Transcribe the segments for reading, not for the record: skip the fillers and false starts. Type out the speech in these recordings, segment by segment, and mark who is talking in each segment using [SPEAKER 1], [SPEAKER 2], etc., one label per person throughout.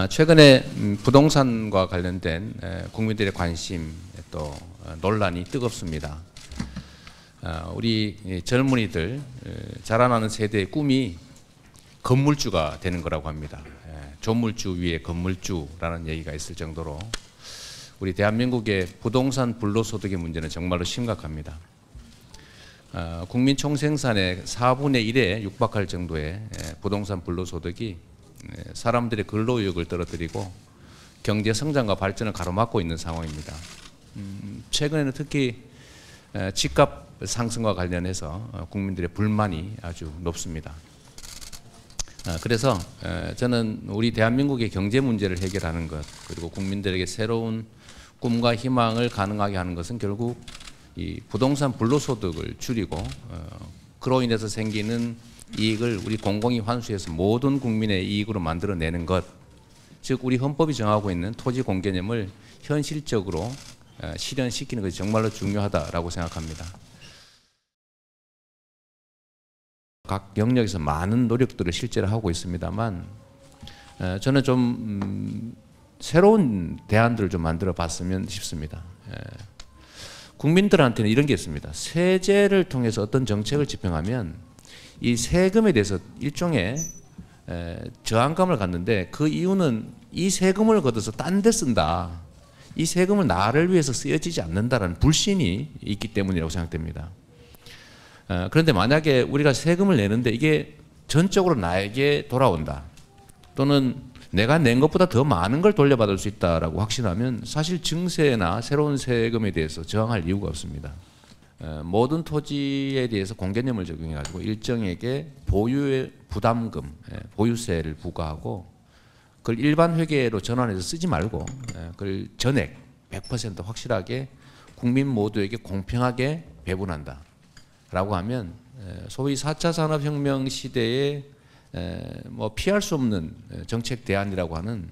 [SPEAKER 1] 최근에 부동산과 관련된 국민들의 관심 또 논란이 뜨겁습니다. 우리 젊은이들 자라나는 세대의 꿈이 건물주가 되는 거라고 합니다. 조물주 위에 건물주라는 얘기가 있을 정도로 우리 대한민국의 부동산 불로소득의 문제는 정말로 심각합니다. 국민 총생산의 4분의 1에 육박할 정도의 부동산 불로소득이 사람들의 근로의욕을 떨어뜨리고 경제 성장과 발전을 가로막고 있는 상황입니다. 최근에는 특히 집값 상승과 관련해서 국민들의 불만이 아주 높습니다. 그래서 저는 우리 대한민국의 경제 문제를 해결하는 것, 그리고 국민들에게 새로운 꿈과 희망을 가능하게 하는 것은 결국 이 부동산 불로소득을 줄이고 그로 인해서 생기는 이익을 우리 공공이 환수해서 모든 국민의 이익으로 만들어내는 것, 즉 우리 헌법이 정하고 있는 토지 공개념을 현실적으로 실현시키는 것이 정말로 중요하다라고 생각합니다. 각 영역에서 많은 노력들을 실제로 하고 있습니다만 저는 좀 새로운 대안들을 좀 만들어 봤으면 싶습니다. 국민들한테는 이런 게 있습니다. 세제를 통해서 어떤 정책을 집행하면 이 세금에 대해서 일종의 저항감을 갖는데, 그 이유는 이 세금을 걷어서 딴 데 쓴다, 이 세금을 나를 위해서 쓰여지지 않는다라는 불신이 있기 때문이라고 생각됩니다. 그런데 만약에 우리가 세금을 내는데 이게 전적으로 나에게 돌아온다, 또는 내가 낸 것보다 더 많은 걸 돌려받을 수 있다라고 확신하면 사실 증세나 새로운 세금에 대해서 저항할 이유가 없습니다. 모든 토지에 대해서 공개념을 적용해가지고 일정에게 보유의 부담금, 보유세를 부과하고 그걸 일반 회계로 전환해서 쓰지 말고 그걸 전액 100% 확실하게 국민 모두에게 공평하게 배분한다 라고 하면 소위 4차 산업혁명 시대에 뭐 피할 수 없는 정책 대안이라고 하는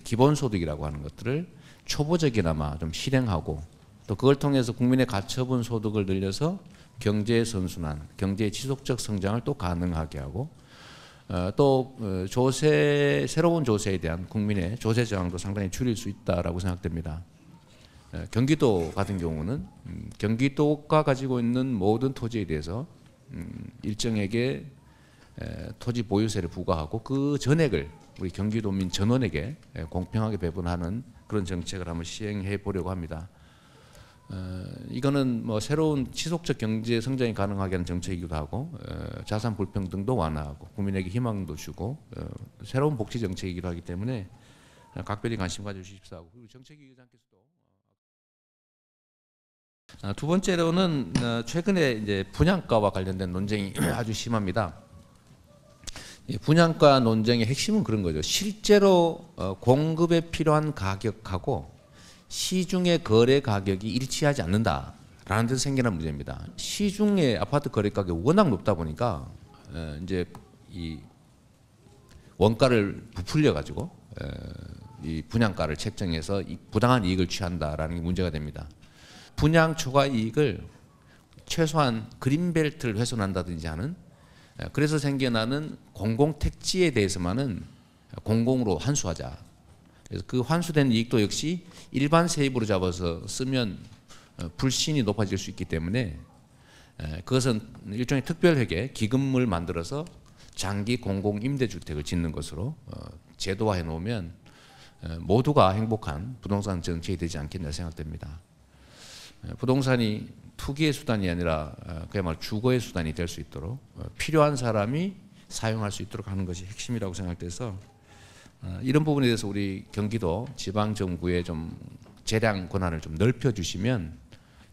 [SPEAKER 1] 기본소득이라고 하는 것들을 초보적이나마 좀 실행하고, 또 그걸 통해서 국민의 가처분 소득을 늘려서 경제의 선순환, 경제의 지속적 성장을 또 가능하게 하고, 또 새로운 조세에 대한 국민의 조세 저항도 상당히 줄일 수 있다라고 생각됩니다. 경기도 같은 경우는 경기도가 가지고 있는 모든 토지에 대해서 일정에게 토지 보유세를 부과하고 그 전액을 우리 경기도민 전원에게 공평하게 배분하는 그런 정책을 한번 시행해 보려고 합니다. 이거는 뭐 새로운 지속적 경제 성장이 가능하게 하는 정책이기도 하고 자산 불평등도 완화하고 국민에게 희망도 주고 새로운 복지 정책이기도 하기 때문에 각별히 관심 가져주십사 하고, 그리고 정책위의장께서도 두 번째로는 최근에 이제 분양가와 관련된 논쟁이 아주 심합니다. 분양가 논쟁의 핵심은 그런 거죠. 실제로 공급에 필요한 가격하고 시중의 거래 가격이 일치하지 않는다라는 데서 생기는 문제입니다. 시중의 아파트 거래 가격이 워낙 높다 보니까 이제 이 원가를 부풀려 가지고 이 분양가를 책정해서 부당한 이익을 취한다라는 게 문제가 됩니다. 분양 초과 이익을 최소한 그린벨트를 훼손한다든지 하는, 그래서 생겨나는 공공택지에 대해서만은 공공으로 환수하자. 그래서 그 환수된 이익도 역시 일반 세입으로 잡아서 쓰면 불신이 높아질 수 있기 때문에 그것은 일종의 특별회계 기금을 만들어서 장기 공공임대주택을 짓는 것으로 제도화해 놓으면 모두가 행복한 부동산 정책이 되지 않겠나 생각됩니다. 부동산이 투기의 수단이 아니라 그야말로 주거의 수단이 될 수 있도록 필요한 사람이 사용할 수 있도록 하는 것이 핵심이라고 생각돼서 이런 부분에 대해서 우리 경기도 지방정부의 좀 재량 권한을 좀 넓혀주시면,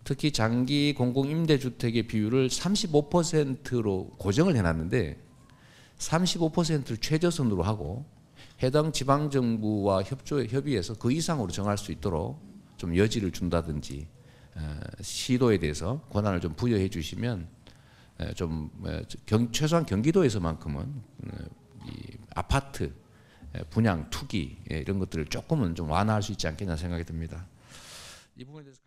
[SPEAKER 1] 특히 장기 공공임대주택의 비율을 35%로 고정을 해놨는데 35%를 최저선으로 하고 해당 지방정부와 협의해서 그 이상으로 정할 수 있도록 좀 여지를 준다든지 시도에 대해서 권한을 좀 부여해 주시면 좀 최소한 경기도에서만큼은 이 아파트 분양 투기 이런 것들을 조금은 좀 완화할 수 있지 않겠나 생각이 듭니다. 이 부분에 대해서